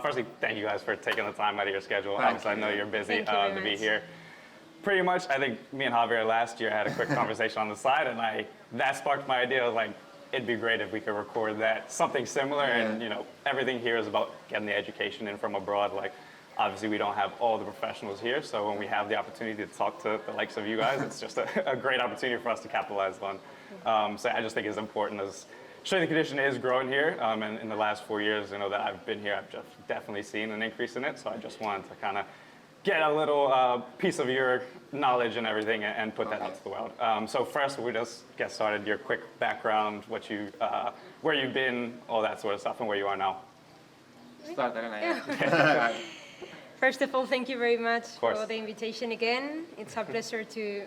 Firstly, thank you guys for taking the time out of your schedule. Obviously, I know you're busy Thank you to be much. here. Pretty much, I think me and Javier last year had a quick conversation on the side, and that sparked my idea of like, it'd be great if we could record that, something similar, and you know, everything here is about getting the education in from abroad. Like, obviously we don't have all the professionals here, so when we have the opportunity to talk to the likes of you guys, it's just a great opportunity for us to capitalize on. So I just think it's important as strength and conditioning is growing here, and in the last 4 years, you know, that I've been here, I've just definitely seen an increase in it, so I just wanted to kind of get a little piece of your knowledge and everything and put that out to the world. So first, we just get started, your quick background, what you, where you've been, all that sort of stuff, and where you are now. Start, Elena. First of all, thank you very much for the invitation again. It's a pleasure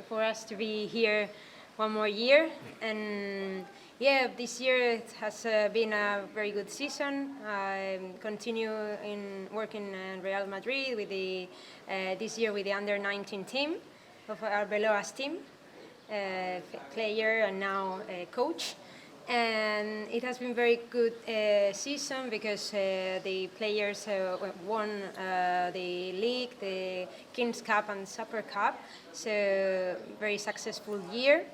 for us to be here one more year. And yeah, this year it has been a very good season. I continue working in Real Madrid with this year with the under-19 team of Arbeloa's team, player and now coach. And it has been very good season because the players won the league, the Kings Cup and Super Cup. So very successful year.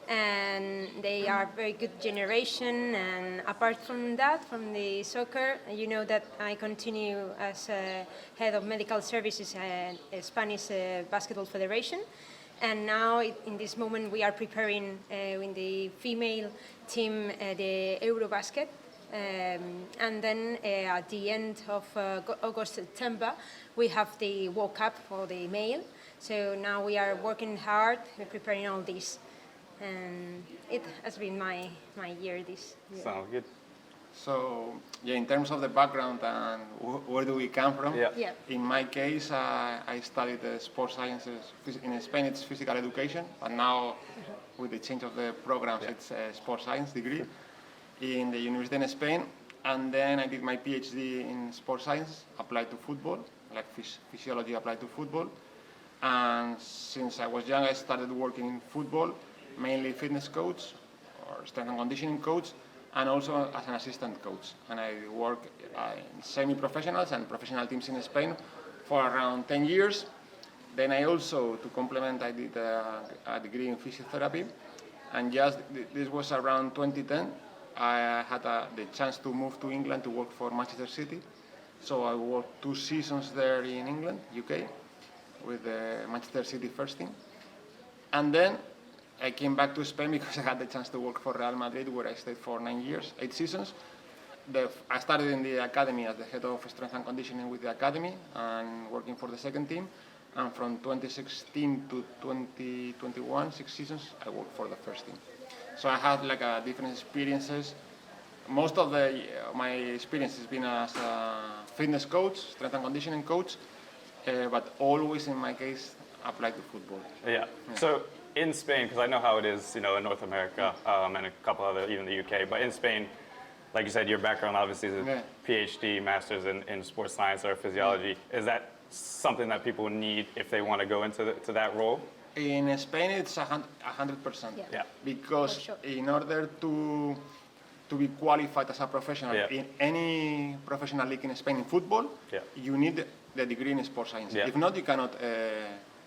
And they are very good generation. And apart from that, from the soccer, you know that I continue as head of medical services at Spanish Basketball Federation. And now, in this moment, we are preparing in the female team the Eurobasket. And then at the end of August, September, we have the World Cup for the male. So now we are working hard, preparing all this. And it has been my year this year. Sounds good. So, yeah, in terms of the background and where do we come from? Yeah. In my case, I studied sports sciences. In Spain, it's physical education, but now with the change of the programs, it's a sports science degree in the university in Spain. And then I did my PhD in sports science applied to football, like physiology applied to football. And since I was young, I started working in football, mainly fitness coach or strength and conditioning coach, and also as an assistant coach. And I work in semi-professionals and professional teams in Spain for around 10 years. Then I also, to complement, I did a degree in physiotherapy. And just this was around 2010. I had the chance to move to England to work for Manchester City. So I worked 2 seasons there in England, UK, with the Manchester City first team. And then I came back to Spain because I had the chance to work for Real Madrid, where I stayed for 9 years, 8 seasons. I started in the academy as the head of strength and conditioning with the academy and working for the second team. And from 2016 to 2021, 6 seasons, I worked for the first team. So I had like different experiences. Most of my experience has been as a fitness coach, strength and conditioning coach, but always in my case applied to football. Yeah. So in Spain, because I know how it is, you know, in North America and a couple other, even the UK, but in Spain, like you said, your background obviously is a PhD, master's in sports science or physiology. Is that something that people need if they want to go into that role? In Spain, it's 100%. Yeah. Because in order to be qualified as a professional in any professional league in Spain in football, you need the degree in sports science. If not, you cannot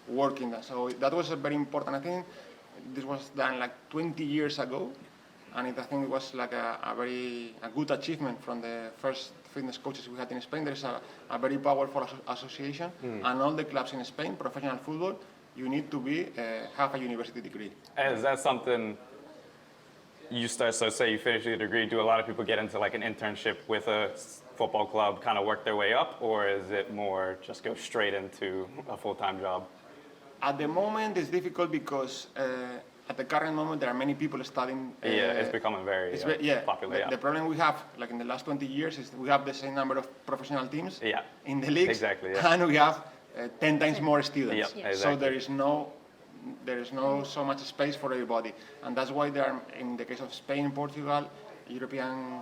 work in that. So that was very important. I think this was done like 20 years ago, and I think it was like a good achievement from the first fitness coaches we had in Spain. There's a very powerful association, and all the clubs in Spain, professional football, you need to have a university degree. And is that something you start, so say you finish your degree, do a lot of people get into like an internship with a football club, kind of work their way up, or is it more just go straight into a full-time job? At the moment, it's difficult because at the current moment, there are many people studying. It's becoming very popular. The problem we have, like in the last 20 years, is we have the same number of professional teams in the leagues, and we have 10 times more students. So there is no so much space for everybody, and that's why there are, in the case of Spain, Portugal, European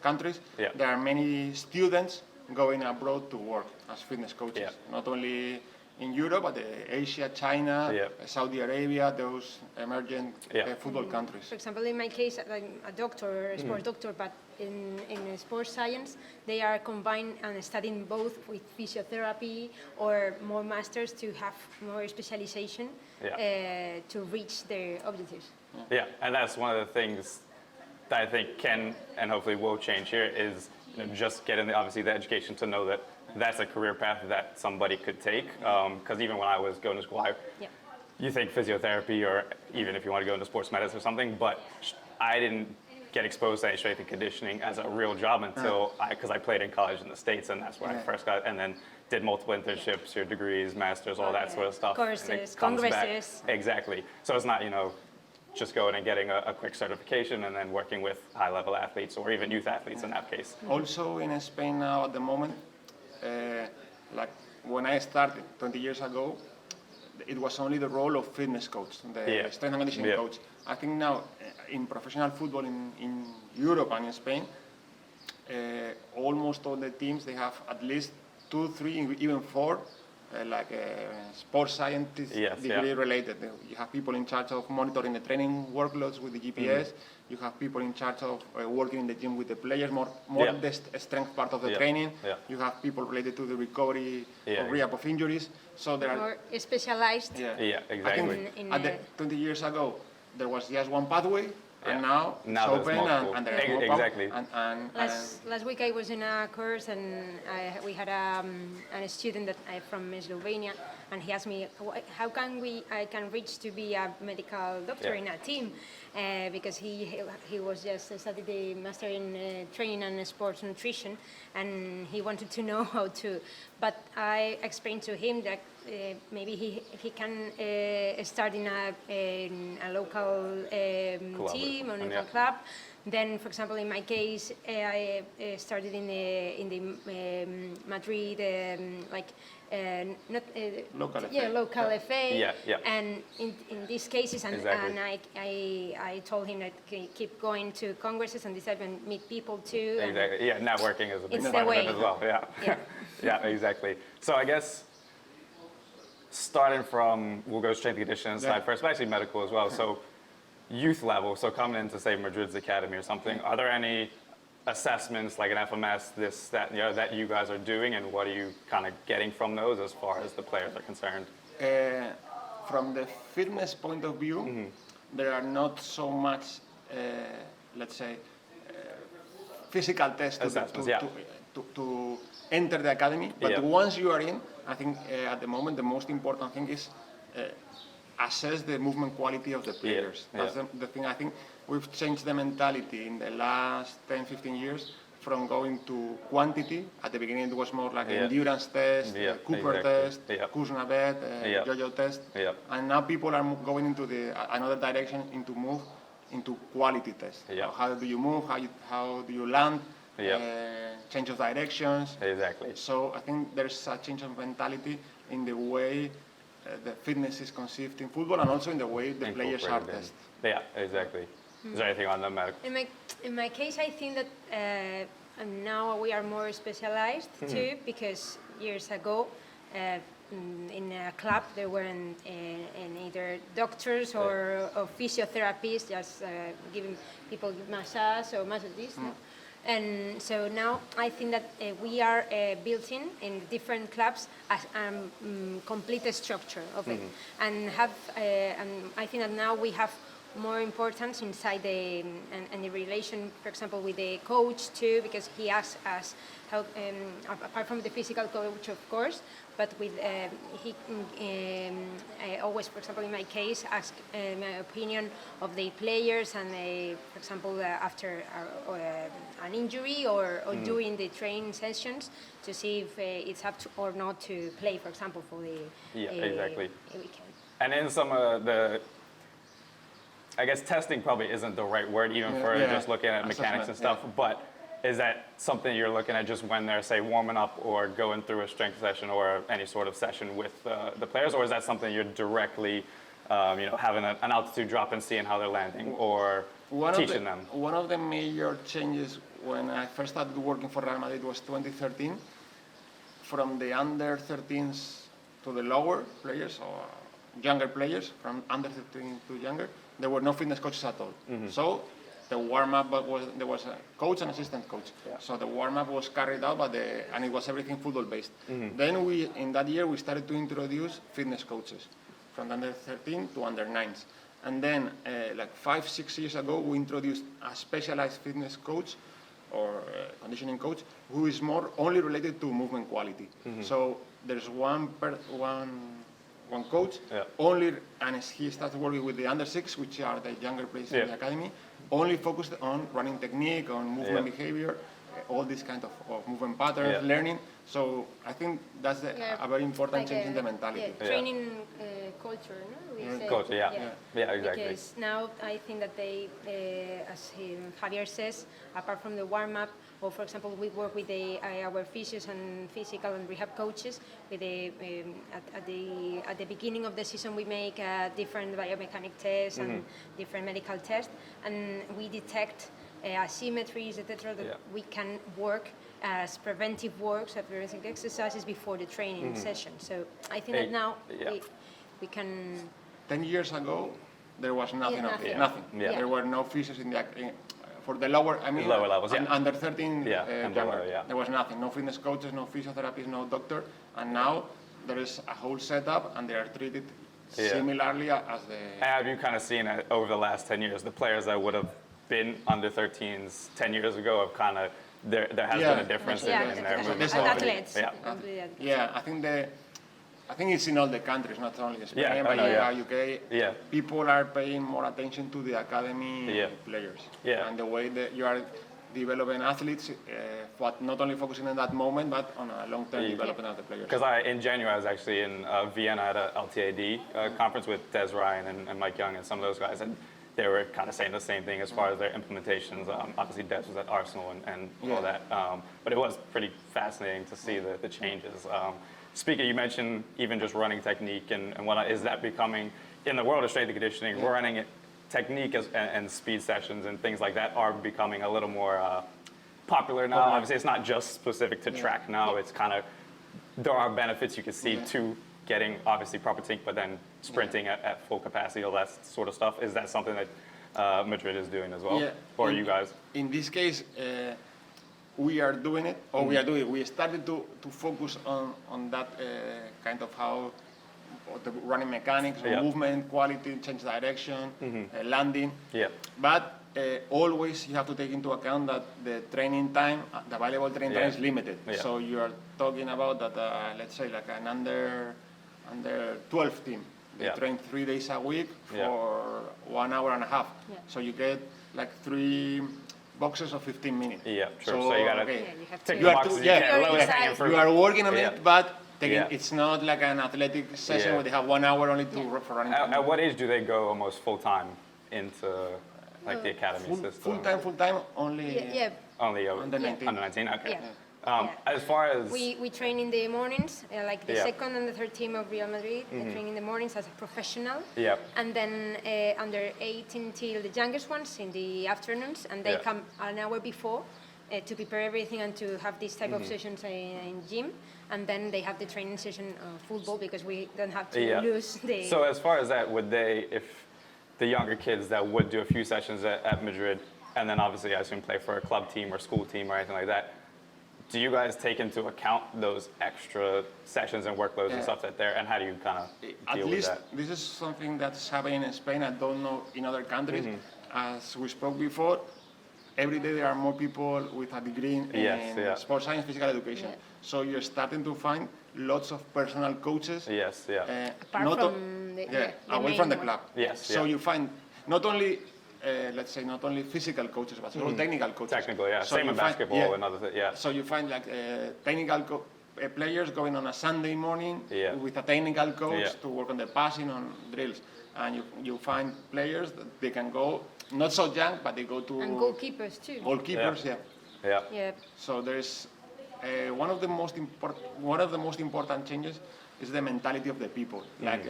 countries, there are many students going abroad to work as fitness coaches, not only in Europe, but Asia, China, Saudi Arabia, those emerging football countries. For example, in my case, I'm a doctor, a sports doctor, but in sports science, they are combined and studying both with physiotherapy or more masters to have more specialization to reach their objectives. Yeah, and that's one of the things that I think can and hopefully will change here is just getting obviously the education to know that that's a career path that somebody could take. Because even when I was going to school, you think physiotherapy or even if you want to go into sports medicine or something, but I didn't get exposed to any strength and conditioning as a real job until because I played in college in the States, and that's where I first got, and then did multiple internships, your degrees, masters, all that sort of stuff. Courses, congresses. Exactly. So it's not, just going and getting a quick certification and then working with high-level athletes or even youth athletes in that case. Also in Spain now at the moment, like when I started 20 years ago, it was only the role of fitness coach, the strength and conditioning coach. I think now in professional football in Europe and in Spain, almost all the teams, they have at least 2, 3, even 4 sports scientist degree related. You have people in charge of monitoring the training workloads with the GPS. You have people in charge of working in the gym with the players, more the strength part of the training. You have people related to the recovery or rehab of injuries. So there more specialized. Yeah, exactly. I think 20 years ago, there was just one pathway. And now it's open and there are more exactly. Last week I was in a course and we had a student that from Slovenia, and he asked me how can I can reach to be a medical doctor in a team, because he was just studied the master in training and sports nutrition, and he wanted to know how to. But I explained to him that maybe he can start in a local team or local club. Then, for example, in my case, I started in the Madrid local FA. And in these cases, and I told him that keep going to congresses and this type and meet people too. Exactly. Yeah, networking is a big part of it as well. Yeah, exactly. So I guess starting from, we'll go strength and conditioning side first, but actually medical as well. So youth level, so coming into say Madrid's academy or something, are there any assessments like an FMS, this, that, that you guys are doing, and what are you kind of getting from those as far as the players are concerned? From the fitness point of view, there are not so much, let's say, physical tests to enter the academy, but once you are in, I think at the moment the most important thing is assess the movement quality of the players. That's the thing. I think we've changed the mentality in the last 10, 15 years from going to quantity. At the beginning it was more like endurance test, Cooper test, Kuznavet, Yo-Yo test, and now people are going into another direction, into move into quality test. How do you move? How do you land? Change of directions. Exactly. So I think there's a change of mentality in the way the fitness is conceived in football, and also in the way the players are tested. Yeah, exactly. Is there anything on the medical? In my case, I think that now we are more specialized too, because years ago, in a club there weren't either doctors or physiotherapists just giving people massage or massages. And so now I think that we are built in different clubs as complete structure of it, and I think that now we have more importance inside the relation, for example, with the coach too, because he asks us how, apart from the physical coach, of course, but with he always, for example, in my case, ask my opinion of the players, and for example, after an injury or during the training sessions, to see if it's up to or not to play, for example, for the weekend. And in some of the, I guess testing probably isn't the right word, even for just looking at mechanics and stuff, but is that something you're looking at just when they're, say, warming up or going through a strength session or any sort of session with the players, or is that something you're directly, having an altitude drop and seeing how they're landing, or teaching them? One of the major changes when I first started working for Real Madrid was 2013. From the under 13s to the lower players, or younger players, from under 13 to younger, there were no fitness coaches at all. So the warm-up there was a coach and assistant coach. Yeah. So the warm-up was carried out, and it was everything football-based. Mm-hmm. Then in that year, we started to introduce fitness coaches from under 13 to under 9s. And then, like 5-6 years ago, we introduced a specialized fitness coach or conditioning coach who is more only related to movement quality. Mm-hmm. So there's one coach Yeah. only, and he started working with the under 6, which are the younger players in the academy, only focused on running technique, on movement behavior, all these kind of movement patterns, learning. So I think that's a very important change in the mentality. Training culture, no? We say. Culture, yeah, exactly. Because now I think that they, as Javier says, apart from the warm-up, or for example, we work with our physios and physical and rehab coaches. With at the beginning of the season, we make different biomechanic tests and different medical tests, and we detect asymmetries, etc. That we can work as preventive works, as preventive exercises before the training session. So I think that now we can. 10 years ago, there was nothing of it. Nothing. Yeah. There were no physios for the lower. I mean, lower levels. Under 13. And below, There was nothing. No fitness coaches, no physiotherapists, no doctor, and now there is a whole setup, and they are treated similarly as the. Have you kind of seen it over the last 10 years? The players that would have been under 13s 10 years ago have kind of there has been a difference in their movement. Athletes. Yeah, I think it's in all the countries, not only Spain, but UK. Yeah. People are paying more attention to the academy players and the way that you are developing athletes, but not only focusing on that moment, but on a long-term development of the players. Because in January I was actually in Vienna at a LTAD conference with Des Ryan and Mike Young and some of those guys, and they were kind of saying the same thing as far as their implementations. Obviously, Des was at Arsenal and all that, but it was pretty fascinating to see the changes. Speaking, you mentioned even just running technique and whatnot. Is that becoming, in the world of strength and conditioning, running technique and speed sessions and things like that are becoming a little more popular now? Obviously, it's not just specific to track now. It's kind of, there are benefits you can see to getting obviously proper technique, but then sprinting at full capacity, all that sort of stuff. Is that something that Madrid is doing as well, or you guys? In this case, we are doing it, or we started to focus on that kind of how the running mechanics, movement, quality, change direction, landing. Yeah. But always you have to take into account that the training time, the available training time is limited. So you are talking about that, let's say like an under 12 team. They train 3 days a week for 1 hour and a half. So you get like 3 boxes of 15 minutes. Yeah, sure. So you gotta take the boxes. You are working on it, but it's not like an athletic session where they have 1 hour only for running. At what age do they go almost full time into like the academy system? Full time only. Only under 19. Under 19. Okay. As far as we train in the mornings, like the second and the third team of Real Madrid, they train in the mornings as a professional, and then under 18 till the youngest ones in the afternoons, and they come an hour before to prepare everything and to have this type of sessions in gym, and then they have the training session of football because we don't have to lose the. So as far as that, would they, if the younger kids that would do a few sessions at Madrid, and then obviously I assume play for a club team or school team or anything like that, do you guys take into account those extra sessions and workloads and stuff that there, and how do you kind of deal with that? At least this is something that's happening in Spain. I don't know in other countries. As we spoke before, every day there are more people with a degree in sports science, physical education. So you're starting to find lots of personal coaches. Apart from away from the club. So you find not only let's say not only physical coaches, but also technical coaches. Technical, so same in basketball and other things, So you find like technical players going on a Sunday morning with a technical coach to work on the passing, on drills. And you find players that they can go, not so young, but they go to... And goalkeepers too. Goalkeepers, So there's one of the most important changes is the mentality of the people. Like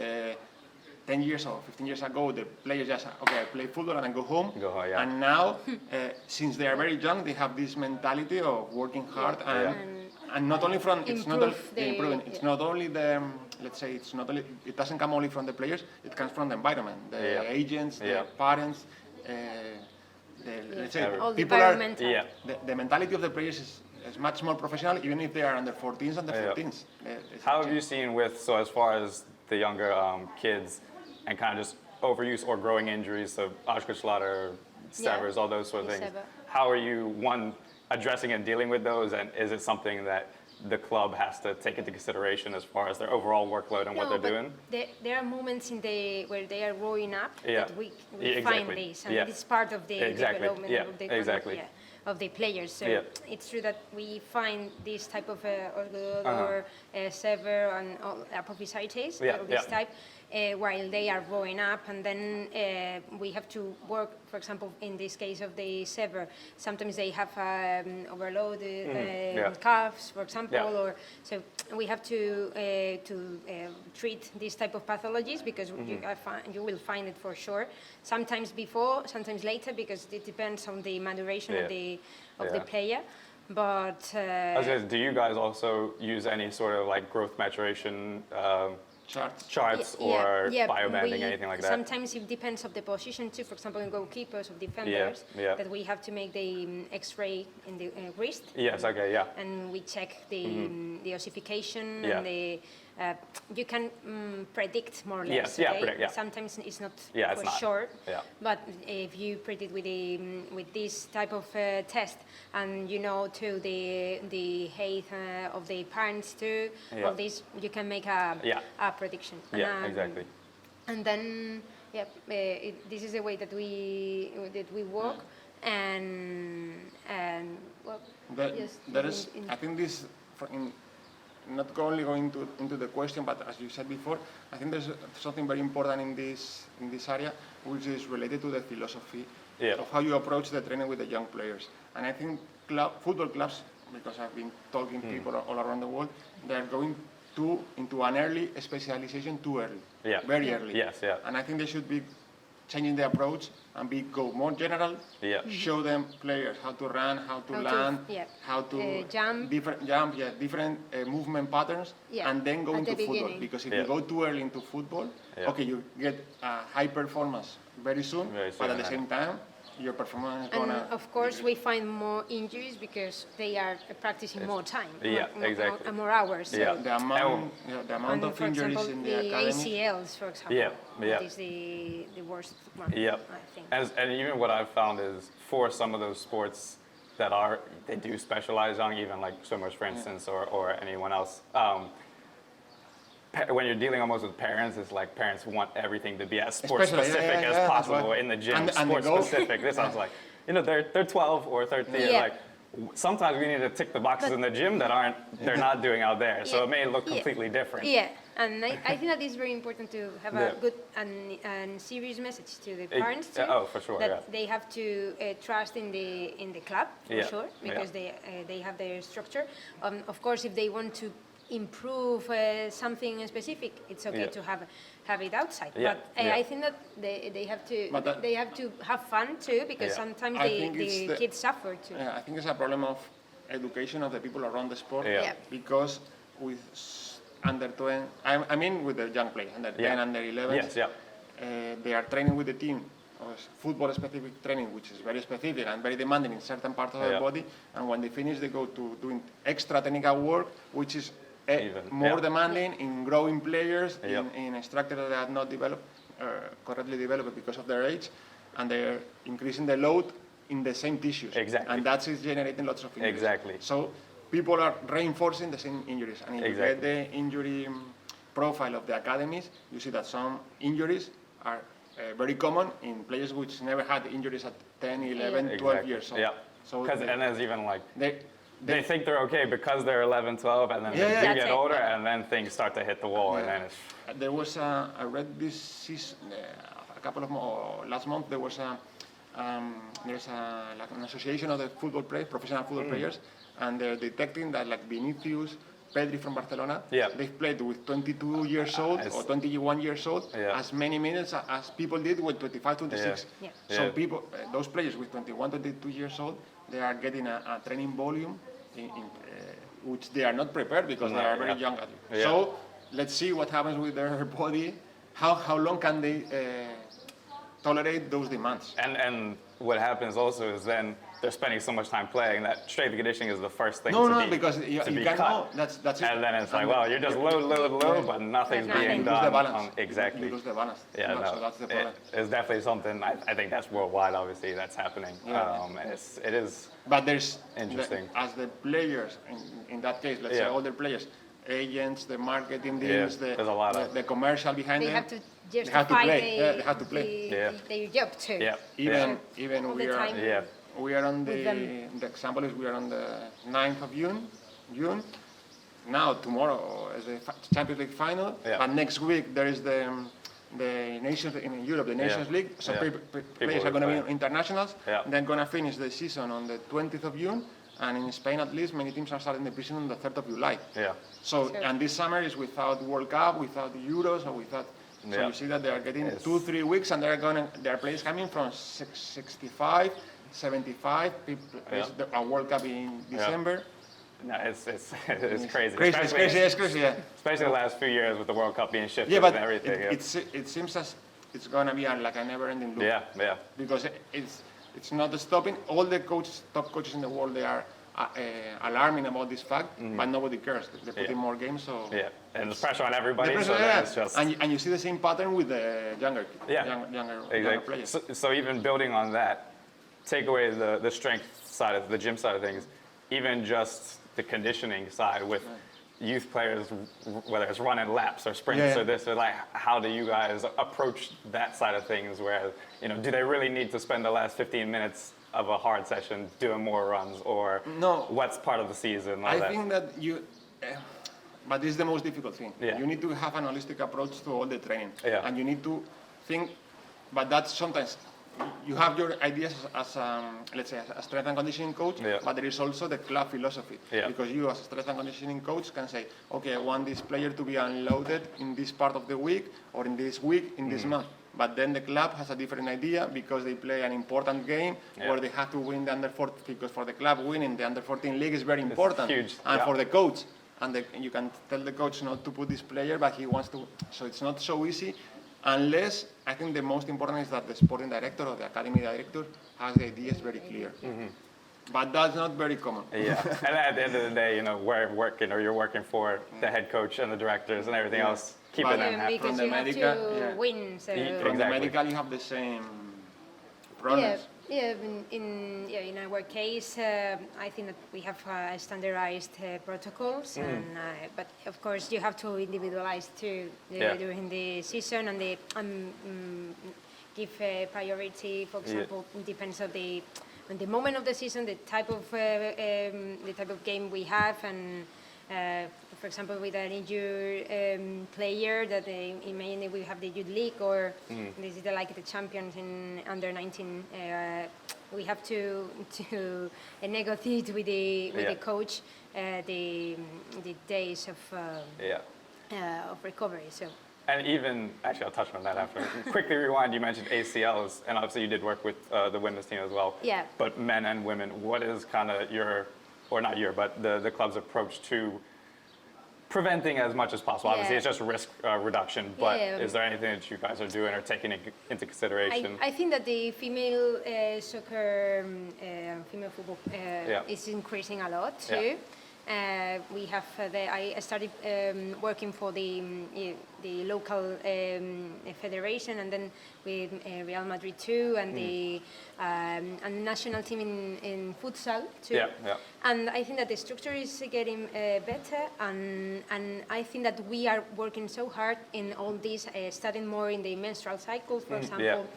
10 years or 15 years ago, the players just, I play football and I go home. And now, since they are very young, they have this mentality of working hard and not only from, it's not only the, let's say, it doesn't come only from the players, it comes from the environment, the agents, the parents, let's say, All the people are, environmental. the mentality of the players is much more professional, even if they are under 14s, under 15s. How have you seen with, so as far as the younger kids and kind of just overuse or growing injuries, so Ashkelschlatter, severs, all those sort of things. Sever. How are you, one, addressing and dealing with those, and is it something that the club has to take into consideration as far as their overall workload and what they're doing? There are moments where they are growing up that we Exactly. find this, and it's part of the development of the players. So it's true that we find this type of or sever and apophysitis, all this type, while they are growing up, and then we have to work. For example, in this case of the sever, sometimes they have overloaded calves, for example, or so we have to treat this type of pathologies because you will find it for sure. Sometimes before, sometimes later, because it depends on the maturation of the player. But do you guys also use any sort of like growth maturation charts or biobanding, anything like that? Sometimes it depends of the position too. For example, in goalkeepers or defenders, that we have to make the X-ray in the wrist. Yes. Okay. Yeah. And we check the ossification and the. You can predict more or less. Yes. Okay? Predict. Sometimes it's not it's not. sure. Yeah. But if you predict with this type of test, and you know too the height of the parents too, of this, you can make a prediction. Yeah. Exactly. And then this is the way that we work, and well, there is. I think this not only going into the question, but as you said before, I think there's something very important in this area, which is related to the philosophy of how you approach the training with the young players. And I think football clubs, because I've been talking to people all around the world, they are going into an early specialization too early, very early. Yes, yeah. And I think they should be changing the approach and go more general. Show them players how to run, how to land, how to jump, different movement patterns, and then go into football. Beginning. Because if you go too early into football, okay, you get high performance very soon, but at the same time, your performance is gonna. And of course, we find more injuries because they are practicing more time, more hours. So. The amount of injuries example, in the academy. ACLs, for example, that is the worst one. I think. And even what I've found is for some of those sports that they do specialize on, even like swimmers, for instance, or anyone else. When you're dealing almost with parents, it's like parents want everything to be as sport specific as possible in the gym. Sport specific. This sounds like, they're 12 or 13. Like sometimes we need to tick the boxes in the gym that they're not doing out there. So it may look completely different. Yeah, and I think that it's very important to have a good and serious message to the parents too. Oh, for sure. That they have to trust in the club for sure, because they have their structure. Of course, if they want to improve something specific, it's okay to have it outside. But I think that they have to have fun too, because sometimes the kids suffer too. I think it's a problem of education of the people around the sport. Because with under 20, I mean with the young players, under 10, under 11, they are training with the team. Football specific training, which is very specific and very demanding in certain parts of the body, and when they finish, they go to doing extra technical work, which is more demanding in growing players, in structures that are not developed, correctly developed because of their age, and they're increasing the load in the same tissues. Exactly. And that is generating lots of injuries. Exactly. So people are reinforcing the same injuries. And if you get the injury profile of the academies, you see that some injuries are very common in players which never had injuries at 10, 11, 12 years old. So and there's even like they think they're okay because they're 11, 12, and then they do get older, and then things start to hit the wall, and then it's... There was I read this season, a couple of last month, there was there's like an association of the football players, professional football players, and they're detecting that like Vinicius, Pedri from Barcelona, they've played with 22 years old or 21 years old as many minutes as people did with 25, 26. So people, those players with 21, 22 years old, they are getting a training volume which they are not prepared because they are very young at it. So let's see what happens with their body. How long can they tolerate those demands. And what happens also is then they're spending so much time playing that strength and conditioning is the first thing Because you be can't cut. know. That's it. And then it's like, well, you're just load, but nothing's Nothing. being You lose the done. balance. Exactly. You lose the balance. Yeah, no, So that's the problem. it's definitely something. I think that's worldwide. Obviously, that's happening. Yeah. And it is. But there's Interesting. As the players in that case, let's say all the players, agents, the marketing deals, there's a lot of the commercial behind They them. have to They have to justify play. They have to play. their job too. Yeah. Even All we the are time. Yeah. we are on With them. the example is we are on the 9th of June. Now tomorrow is the Champions League final, Yeah. but next week there is the Nations in Europe, the Nations League. So players are going to playing. be internationals. Yeah. They're going to finish the season on the 20th of June, and in Spain at least many teams are starting the season on the 3rd of July. Yeah. So and this summer is without World Cup, without the Euros, or without. So Yeah. you see that they are getting Yes. 2-3 weeks, and there are players coming from 65, 75. People, a World Cup in December. No, it's crazy. It's crazy, yeah. Especially the last few years with the World Cup being shifted Yeah, but and everything. it seems as it's gonna be like a never-ending loop. Yeah. Because it's not stopping. All the top coaches in the world, they are alarming about this fact, but nobody cares. They put in more games, so. Yeah, and there's pressure on everybody. The pressure, so then it's just. and you see the same pattern with the younger Exactly. players. So even building on that, take away the strength side of the gym side of things, even just the conditioning side with youth players, whether it's running laps or sprints or this or like, how do you guys approach that side of things? Where do they really need to spend the last 15 minutes of a hard session doing more runs, or No. what's part of the season? I think that but this is the most difficult thing. Yeah. You need to have an holistic approach to all the training, Yeah. and you need to think. But that's sometimes you have your ideas as let's say a strength and conditioning coach, but there is also the club philosophy. Because you as a strength and conditioning coach can say, okay, I want this player to be unloaded in this part of the week, or in this week, in this month. But then the club has a different idea because they play an important game where they have to win the under 14, because for the club winning the under 14 league is very important. Huge. And for the coach, and you can tell the coach not to put this player, but he wants to. So it's not so easy, unless I think the most important is that the sporting director or the academy director has the ideas very clear. But that's not very common. Yeah, and at the end of the day, we're working, or you're working for the head coach and the directors and everything else, keeping them happy. Because From you the have medical, to win. So. From the medical, you have the same problems. In our case, I think that we have standardized protocols, but of course you have to individualize too during the season, and give priority. For example, it depends on the moment of the season, the type of game we have, and for example, with an injured player that mainly we have the youth league, or this is like the champions in under 19. We have to negotiate with the coach the days of recovery. So. And even, actually, I'll touch on that after. Quickly rewind, you mentioned ACLs, and obviously you did work with the women's team as well. Yeah. But men and women, what is kind of but the club's approach to preventing as much as possible? Obviously, it's just risk reduction, but is there anything that you guys are doing or taking into consideration? I think that the female soccer, female football is increasing a lot too. We have I started working for the local federation, and then with Real Madrid too, and the national team in futsal too. And I think that the structure is getting better, and I think that we are working so hard in all this, starting more in the menstrual cycle, for example.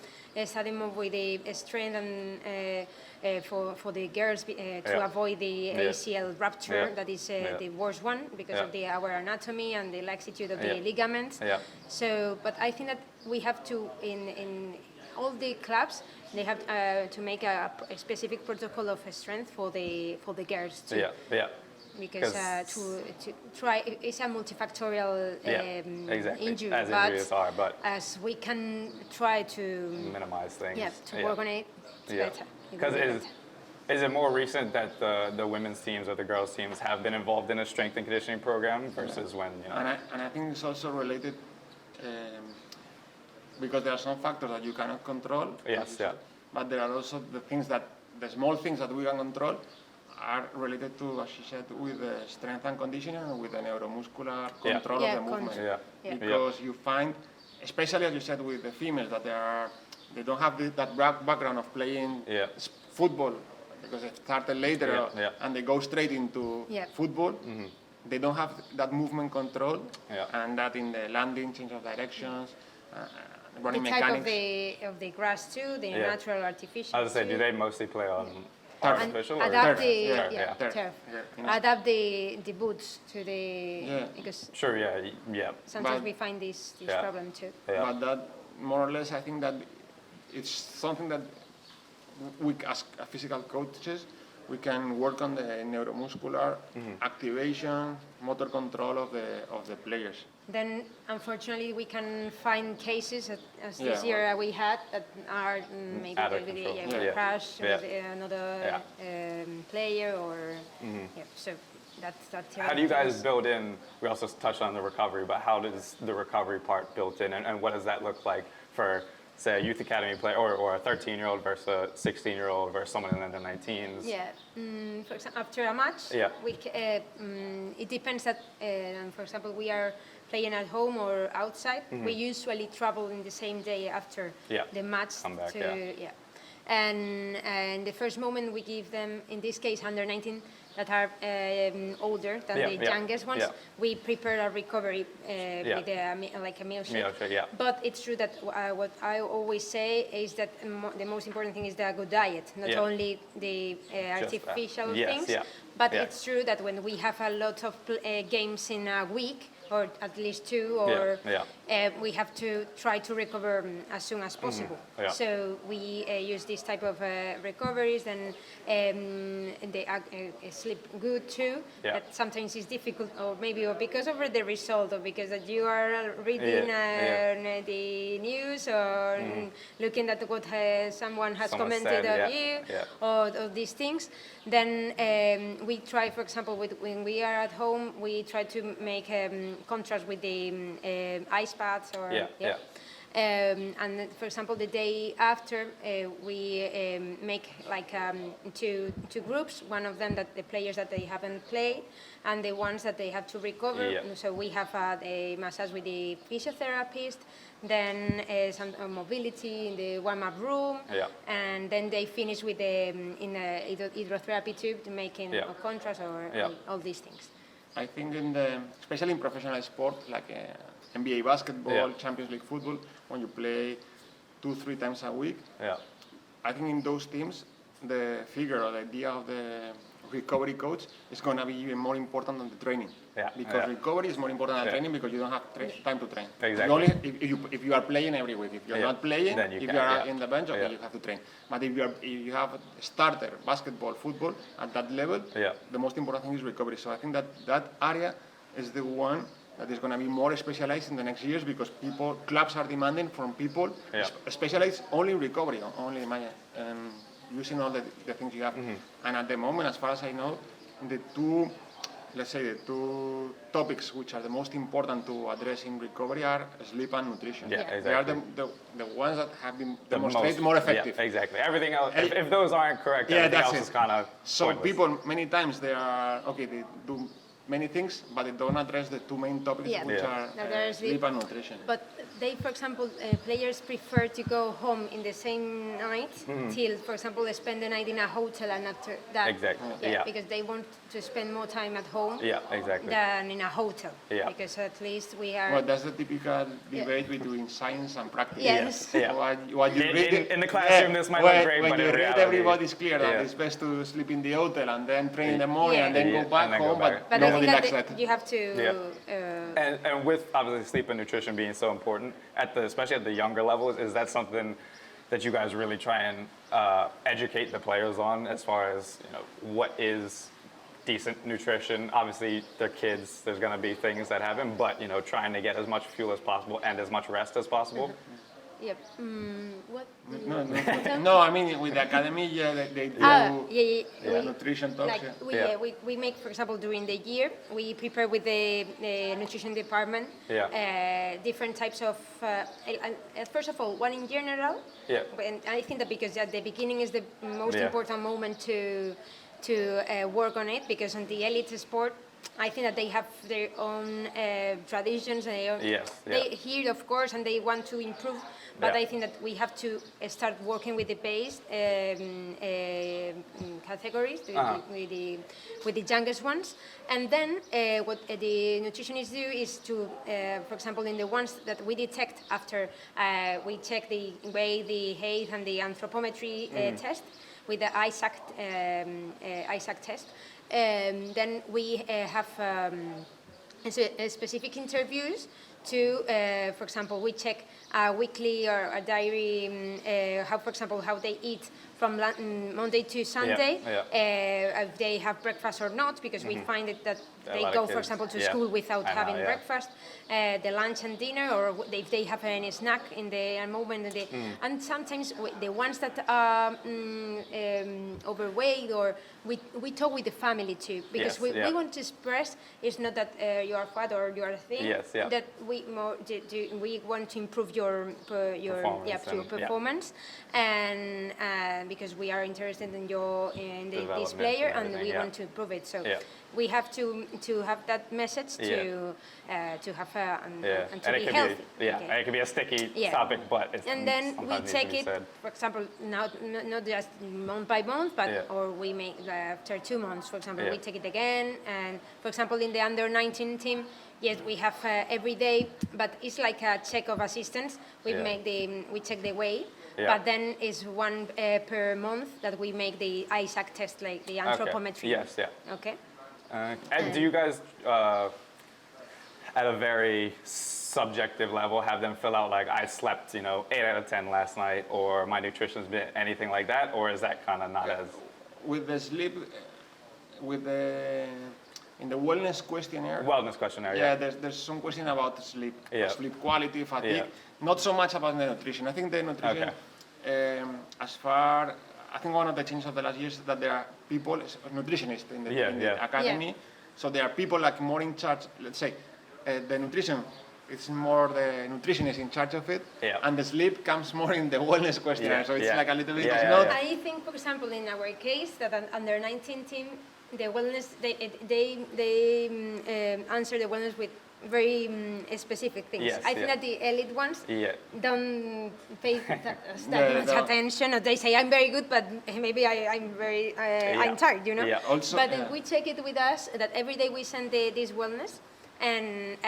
Starting more with the strength and for the girls to avoid the ACL rupture, that is the worst one because of our anatomy and the laxitude of the ligaments. So, but I think that we have to, in all the clubs, they have to make a specific protocol of strength for the girls too. Because to try, it's a multifactorial injury, as injuries are, but as we can try to minimize things. To work on it, it's better. Because is it more recent that the women's teams or the girls' teams have been involved in a strength and conditioning program versus when, And I think it's also related because there are some factors that you cannot control. Yes, yeah. But there are also the small things that we can control are related to, as she said, with the strength and conditioning and with the neuromuscular control of the movement. Because you find, especially as you said with the females, that they don't have that background of playing football because they started later and they go straight into football. They don't have that movement control and that in the landing, change of directions, running mechanics. The type of the grass too, the natural artificial. I was going to say, do they mostly play on artificial or adapt turf? Adapt the boots to the because sure, sometimes we find this problem too. But that more or less, I think that it's something that we, as physical coaches, we can work on the neuromuscular activation, motor control of the players. Then, unfortunately, we can find cases as this year we had that are maybe they crash with another player or so that's. How do you guys build in? We also touched on the recovery, but how does the recovery part built in, and what does that look like for, say, a youth academy player or a 13-year-old versus a 16-year-old versus someone in the 19s? Yeah, for example, after a match, it depends that, for example, we are playing at home or outside. We usually travel in the same day after the match. Come back, And the first moment we give them, in this case, under 19, that are older than the youngest ones, we prepare a recovery with a meal shake. But it's true that what I always say is that the most important thing is the good diet, not only the artificial things, but it's true that when we have a lot of games in a week, or at least two, or we have to try to recover as soon as possible. So we use this type of recoveries, and they sleep good too. But sometimes it's difficult, or maybe because of the result, or because that you are reading the news, or looking at what someone has commented on you, or these things. Then we try, for example, when we are at home, we try to make contrast with the ice baths, or and for example, the day after, we make like two groups. One of them that the players that they haven't played, and the ones that they have to recover. So we have a massage with the physiotherapist, then some mobility in the warm-up room, and then they finish with in a hydrotherapy tube, making a contrast or all these things. I think especially in professional sport, like NBA basketball, Champions League football, when you play 2-3 times a week, I think in those teams, the figure or the idea of the recovery coach is going to be even more important than the training. Because recovery is more important than training, because you don't have time to train. Exactly. Only if you are playing every week. If you're not playing, if you are in the bench, okay, you have to train. But if you have starter, basketball, football, at that level, the most important thing is recovery. So I think that area is the one that is going to be more specialized in the next years, because clubs are demanding from people specialized only in recovery, only using all the things you have. And at the moment, as far as I know, the two topics which are the most important to address in recovery are sleep and nutrition. Exactly. They are the ones that have been demonstrated more effective. Exactly. Everything else, if those aren't correct, everything else is kind of So pointless. people, many times, they do many things, but they don't address the two main topics, which are sleep and nutrition. But they, for example, players prefer to go home in the same night till, for example, they spend the night in a hotel, and after that, because they want to spend more time at home than in a hotel. Because at least we are. Well, that's the typical debate between science and practice. Yes. What you read in the classroom, this might look great, when but you in read, reality, everybody's clear that it's best to sleep in the hotel and then train in the morning and then go back home. But nobody likes that. You have to. And with obviously sleep and nutrition being so important, especially at the younger levels, is that something that you guys really try and educate the players on, as far as what is decent nutrition? Obviously, they're kids. There's going to be things that happen, but trying to get as much fuel as possible and as much rest as possible. Yep. What? No, I mean with the academy, yeah, they do nutrition talks. Like we make, for example, during the year, we prepare with the nutrition department different types of, first of all, one in general. Yeah. And I think that because at the beginning is the most important moment to work on it, because on the elite sport, I think that they have their own traditions. They hear, of course, and they want to improve. But I think that we have to start working with the base categories, with the youngest ones. And then what the nutritionists do is to, for example, in the ones that we detect after we check the weight, the height, and the anthropometry test with the ISAC test. Then we have specific interviews to, for example, we check weekly or a diary, how, for example, how they eat from Monday to Sunday, if they have breakfast or not, because we find that they go, for example, to school without having breakfast, the lunch and dinner, or if they have any snack in the moment. And sometimes the ones that are overweight, or we talk with the family too, because we want to express, it's not that you are fat or you are thin, that we want to improve your performance, and because we are interested in this player, and we want to improve it. So we have to have that message to have and to be healthy. And it can be a sticky topic, but it's and then we take it, for example, not just month by month, but or we make after 2 months, for example, we take it again. And for example, in the under-19 team, yes, we have every day, but it's like a check of assistance. We check the weight. But then it's one per month that we make the ISAC test, like the anthropometry. Okay. And do you guys, at a very subjective level, have them fill out like, I slept, 8 out of 10 last night, or my nutrition's been anything like that, or is that kind of not as? With the sleep, in the wellness questionnaire. There's some question about sleep, sleep quality, fatigue. Not so much about the nutrition. I think the nutrition, I think one of the changes of the last years is that there are people, nutritionists in the academy. So there are people like more in charge. Let's say the nutrition, it's more the nutritionist in charge of it, and the sleep comes more in the wellness questionnaire. So it's like a little bit. I think, for example, in our case, that under 19 team, the wellness, they answer the wellness with very specific things. I think that the elite ones don't pay that much attention, or they say I'm very good, but maybe I'm tired, Also, but we take it with us that every day we send this wellness. And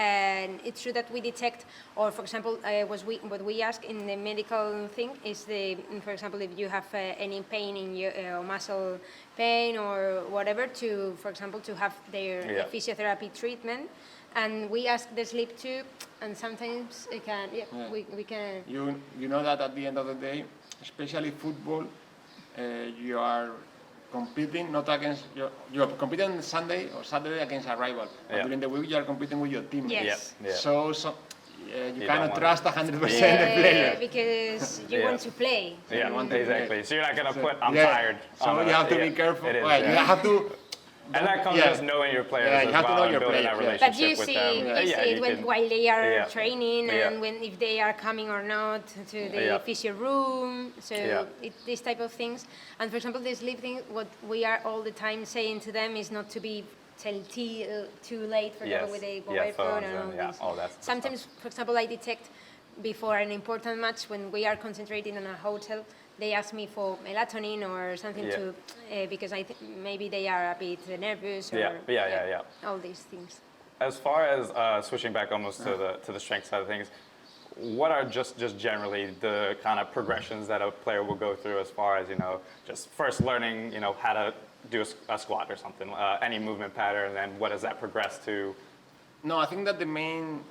it's true that we detect, or for example, what we ask in the medical thing is for example, if you have any pain in your muscle pain or whatever, for example, to have their physiotherapy treatment. And we ask the sleep too, and sometimes it can, we can. You know that at the end of the day, especially football, you are competing not against you are competing on Sunday or Saturday against a rival. But during the week you are competing with your team. So you cannot trust 100% the player. Because you want to play. Exactly. So you're not going to put I'm tired. So you have to be careful. You have to. And that comes just knowing your players as you have well, to know your building players. that But you relationship see, with them. while they are training, and if they are coming or not to the physio room, so these type of things. And for example, the sleep thing, what we are all the time saying to them is not to be till too late, for example, with a mobile phone and all this. Sometimes, for example, I detect before an important match when we are concentrating on a hotel, they ask me for melatonin or something to, because maybe they are a bit nervous or all these things. As far as switching back almost to the strength side of things, what are just generally the kind of progressions that a player will go through as far as, just first learning, how to do a squat or something, any movement pattern, and then what does that progress to? No, I think that the main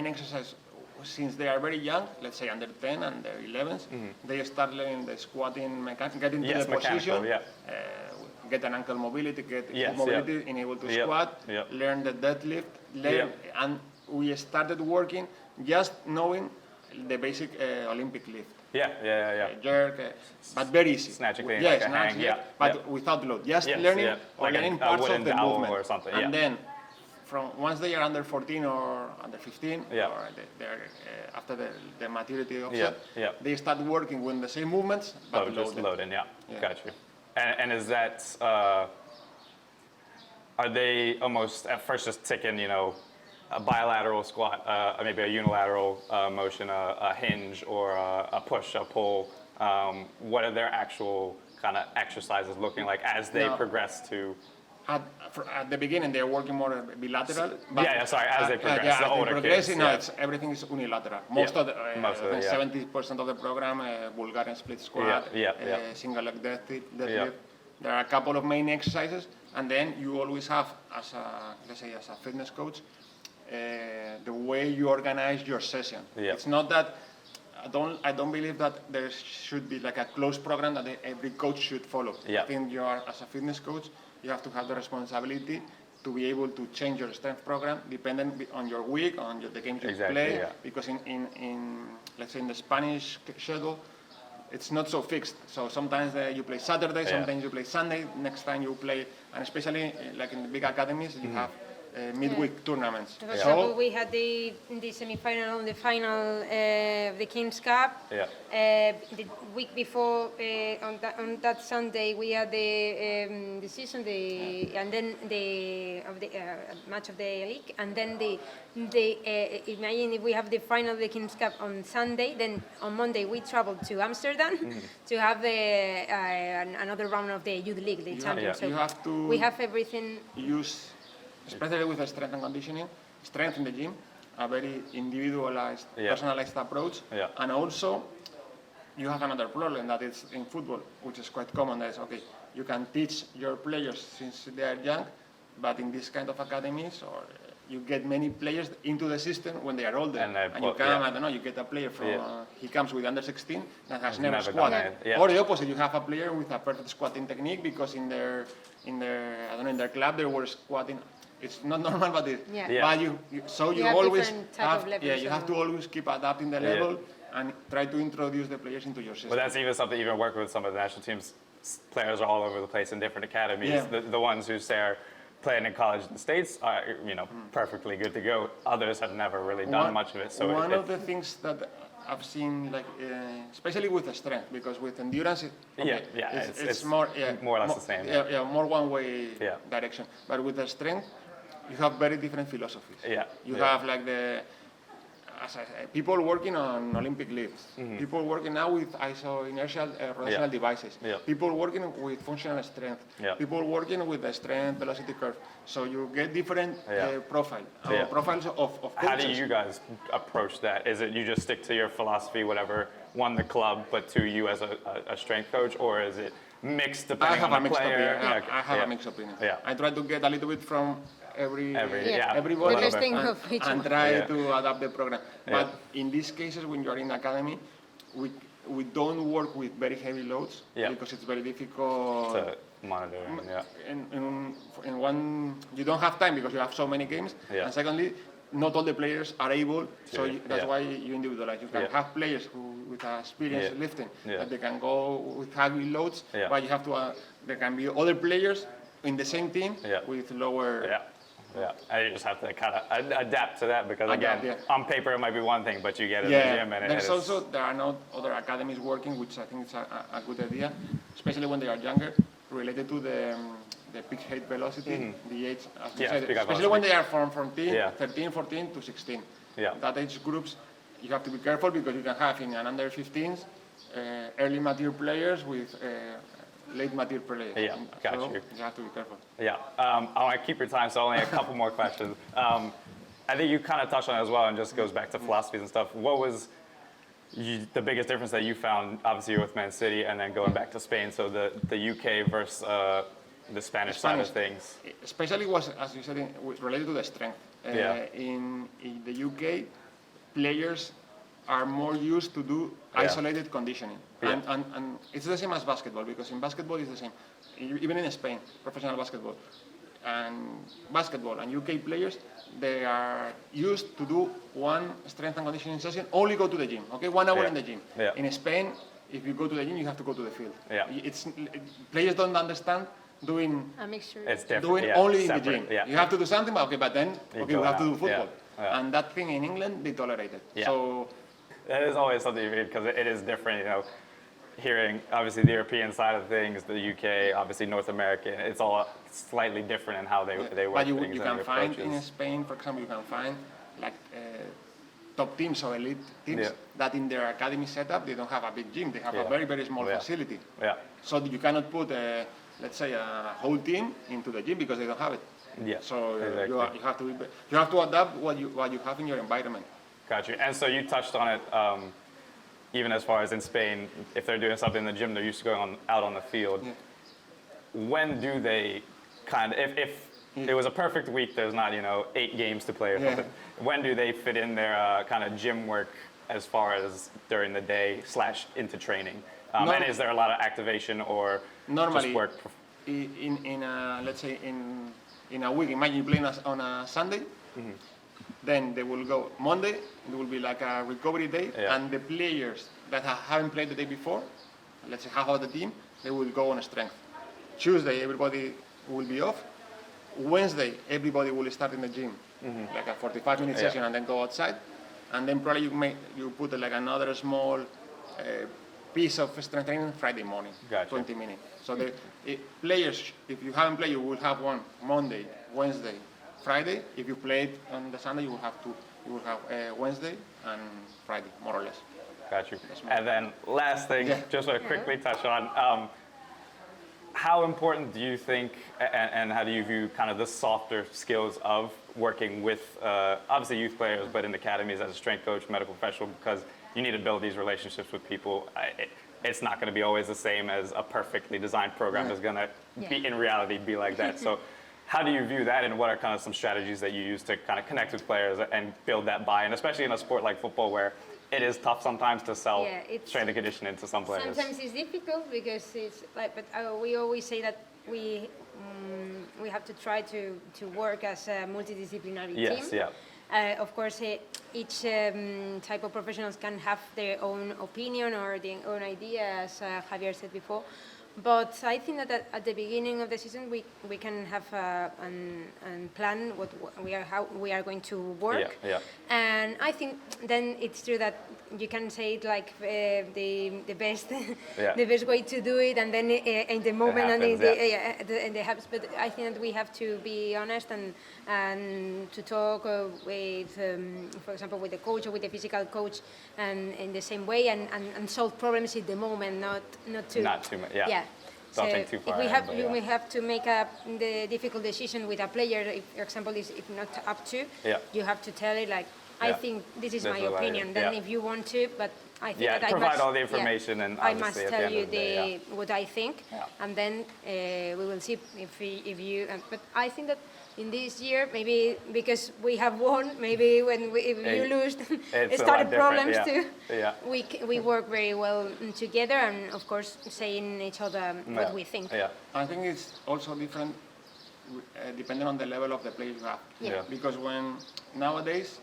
exercise, since they are very young, let's say under 10 and under 11s, they start learning the squatting mechanics, get into the position, get an ankle mobility, get mobility, enable to squat, learn the deadlift, and we started working just knowing the basic Olympic lift. Yeah. Jerk, but very easy. Snatch a clean, yeah, like a snatch, hang, yeah, yeah. but Yeah. without load. Just Yes, learning yeah. or Like learning a parts wooden of the dowel movement. or something, And yeah. then, from once they are under 14 or under 15, Yeah. or they're after the maturity of Yeah, it, yeah. they start working with the same movements, but Oh, just loading, yeah. Yeah. Got you. And is that, are they almost at first just ticking, a bilateral squat, maybe a unilateral motion, a hinge, or a push, a pull? What are their actual kind of exercises looking like as they No. progress to? At the beginning, they're working more bilateral. But Yeah, sorry, as they progress, yeah, the as they older progress, kids, no, yeah. it's, everything is unilateral. Most of the, most of it, yeah. 70% of the program, Bulgarian split squat, Yeah. single leg deadlift. Yeah. There are a couple of main exercises, and then you always have, as a, let's say, as a fitness coach, the way you organize your session. Yeah. It's not that. I don't believe that there should be like a closed program that every coach should follow. Yeah. I think you are, as a fitness coach, you have to have the responsibility to be able to change your strength program dependent on your week, on the games you Exactly, play. yeah. Because in let's say in the Spanish schedule, it's not so fixed. So sometimes you play Saturday, sometimes you play Sunday, next time you play, and especially like in the big academies, you have midweek tournaments. For example, we had the semi-final and the final of the Kings Cup. Yeah. The week before, on that Sunday, we had the season, and then the match of the league, and then imagine if we have the final of the Kings Cup on Sunday, then on Monday we traveled to Amsterdam to have another round of the youth league, the champions. So you have to we have everything. use, especially with the strength and conditioning, strength in the gym, a very individualized, personalized approach. Yeah. And also, you have another problem that is in football, which is quite common. That is, okay, you can teach your players since they are young, but in this kind of academies, or you get many players into the system when they are older. And you come, I don't know, you get a player from, he comes with under 16 that has never never squatted. done it, yeah. Or the opposite, you have a player with a perfect squatting technique because in their I don't know, in their club they were squatting. It's not normal, but it. Yeah. Yeah. But you have always different type have, of levels you have and- to always keep adapting the level and try to introduce the players into your system. But that's even something, even working with some of the national teams, players are all over the place in different academies. Yeah. The ones who say are playing in college in the States are, perfectly good to go. Others have never really done much of it. So one of the things that I've seen, like especially with the strength, because with endurance, it's more more or less the same. More one-way Yeah. direction. But with the strength, you have very different philosophies. Yeah. You have like people working on Olympic lifts, people working now with iso inertial rotational devices, people working with functional strength, people working with the strength velocity curve. So you get different profiles of coaches. How do you guys approach that? Is it you just stick to your philosophy, whatever won the club, but to you as a strength coach, or is it mixed I depending have on a the mixed player? opinion. I have a mixed opinion. Yeah. I try to get a little bit from everybody The best thing and, of each and one. try to adapt the program. But in these cases, when you're in academy, we don't work with very heavy loads because it's very difficult To monitor, in one, you don't have time because you have so many games. Yeah. And secondly, not all the players are able, so that's why you individualize. You can have players who, with experience lifting, that they can go with heavy loads, but you have to, there can be other players in the same team with lower. And you just have to kind of adapt to that because again, on paper it might be one thing, but you get it in the gym and there's also, there are not other academies working, which I think is a good idea, especially when they are younger, related to the peak height velocity, the age, as you said, especially when they are from 13, 14 to 16. That age groups, you have to be careful because you can have in an under 15s early mature players with late mature players. Got so you. You have to be careful. I want to keep your time, so only a couple more questions. I think you kind of touched on it as well, and just goes back to philosophies and stuff. What was the biggest difference that you found, obviously, with Man City, and then going back to Spain, so the UK versus the Spanish side of things? Especially was, as you said, related to the strength. In the UK, players are more used to do isolated conditioning. And it's the same as basketball, because in basketball it's the same. Even in Spain, professional basketball, and basketball and UK players, they are used to do one strength and conditioning session, only go to the gym, okay? 1 hour in the gym. Yeah. In Spain, if you go to the gym, you have to go to the field. Yeah. Players don't understand doing A mixture. It's different. doing yeah, only separate, in the gym. Yeah. You have to do something, but okay, but then You we go have to out, do football. yeah. And that thing in England, they tolerate it. Yeah. So That is always something because it is different, hearing obviously the European side of things, the UK, obviously North American, it's all slightly different in how they work but you things can and find approaches. in Spain, for example, you can find like top teams or elite teams Yeah. that in their academy setup, they don't have a big gym. They have Yeah. a very, very small Yeah. facility. Yeah, So you cannot put, let's say, a whole team into the gym because they don't have it. yeah. So exactly. you have to adapt what you have in your environment. Got you. And so you touched on it, even as far as in Spain, if they're doing something in the gym, they're used to going out on the field. Yeah. When do they if it was a perfect week, there's not, 8 games to play or Yeah. something, when do they fit in their kind of gym work as far as during the day / into training? And is there a lot of activation or Normally, just work? let's say in a week, imagine you playing on a Sunday, then they will go Monday, it will be like a recovery day, Yeah. and the players that haven't played the day before, let's say half of the team, they will go on strength. Tuesday, everybody will be off. Wednesday, everybody will start in the gym, like a 45-minute Yeah. session, and then go outside. And then probably you put like another small piece of strength training Friday morning, Gotcha. 20 minutes. So the players, if you haven't played, you will have one Monday, Wednesday, Friday. If you played on the Sunday, you will have Wednesday and Friday, more or less. Got you. And then last thing, Yeah. just want to quickly touch on, how important do you think, and how do you view kind of the softer skills of working with, obviously youth players, but in academies as a strength coach, medical professional, because you need to build these relationships with people. It's not going to be always the same as a perfectly designed program is going to be in reality be like that. So how do you view that, and what are kind of some strategies that you use to kind of connect with players and build that buy-in, especially in a sport like football where it is tough sometimes to sell strength and conditioning to some players. Sometimes it's difficult because it's like, but we always say that we have to try to work as a multidisciplinary team. Yes, yeah. Of course, each type of professionals can have their own opinion or their own idea, as Javier said before. But I think that at the beginning of the season, we can have and plan how we are going to work. Yeah, yeah. And I think then it's true that you can say it like the best the best way to do it, and then in the moment and it happens. But I think that we have to be honest and to talk with, for example, with the coach or with the physical coach, and in the same way, and solve problems in the moment, not too much. Yeah. So Don't think too far if we ahead, have, but you may have to make the difficult decision with a player. If, for example, is if not up to, you have to tell it like, I think this is my opinion. Then if you want to, but I think that provide I must, all the information, and I must obviously at tell the end you of the day, what I think, and then we will see if you. But I think that in this year, maybe because we have won, maybe if you lose, it started problems too. Yeah. We work very well together, and of course saying each other what we think. Yeah. I think it's also different depending on the level of the players you have. Yeah. Because when nowadays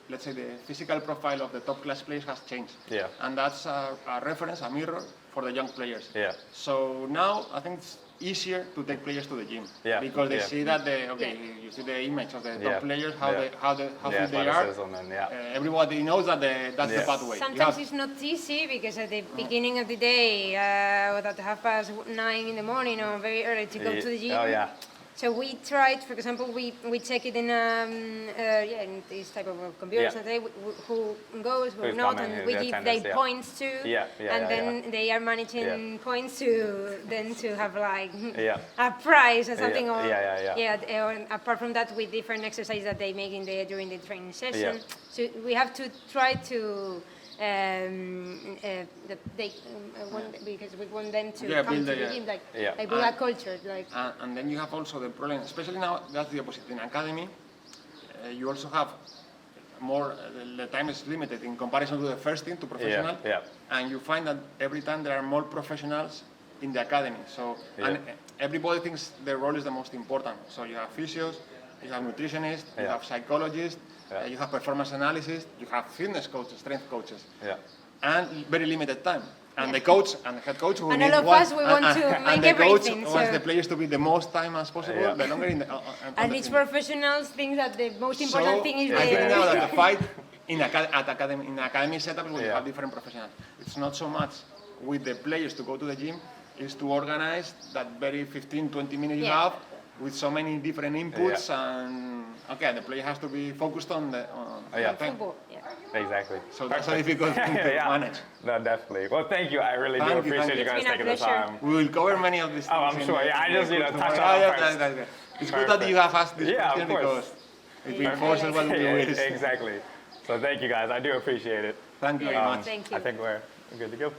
let's say the physical profile of the top class players has changed. Yeah. And that's a reference, a mirror for the young players. Yeah. So now I think it's easier to take players to the gym. Yeah. Because they see that you see the image of the top players, how fit they are. And, everybody knows that that's the pathway. Sometimes it's not easy because at the beginning of the day, or at 9:30 in the morning, or very early to go to the gym. Oh yeah. So we tried, for example, we check it in in this type of computers, and who goes, who Who's not, coming, and we give their points to, and then they are managing points to have like a prize or something. Or apart from that, with different exercises that they make during the training session. So we have to try to. Because we want them to come to the gym, like build a culture, like. And then you have also the problem, especially now. That's the opposite. In academy, you also have more. The time is limited in comparison to the first team, to professional. And you find that every time there are more professionals in the academy. So and everybody thinks their role is the most important. So you have physios, you have nutritionists, you have psychologists, you have performance analysis, you have fitness coaches, strength coaches, and very limited time. And the coach and the head coach who and all of us, we want to make the everything. coach wants the players to be the most time as possible, the longer in the. And each professionals think that the most important thing is I think the. now that the fight in academy setups where you have different professionals, it's not so much with the players to go to the gym, is to organize that very 15-20 minutes you have with so many different inputs and the player has to be focused on the time. Football, Exactly. So that's a difficult thing to manage. No, definitely. Well, thank you. I really do appreciate you guys taking the time. We will cover many of these things. Oh, I'm sure. I just touch on it first. It's good that you have asked this question because it reinforces what we do. Exactly. So thank you guys. I do appreciate it. Thank you very much. Thank you. I think we're good to go.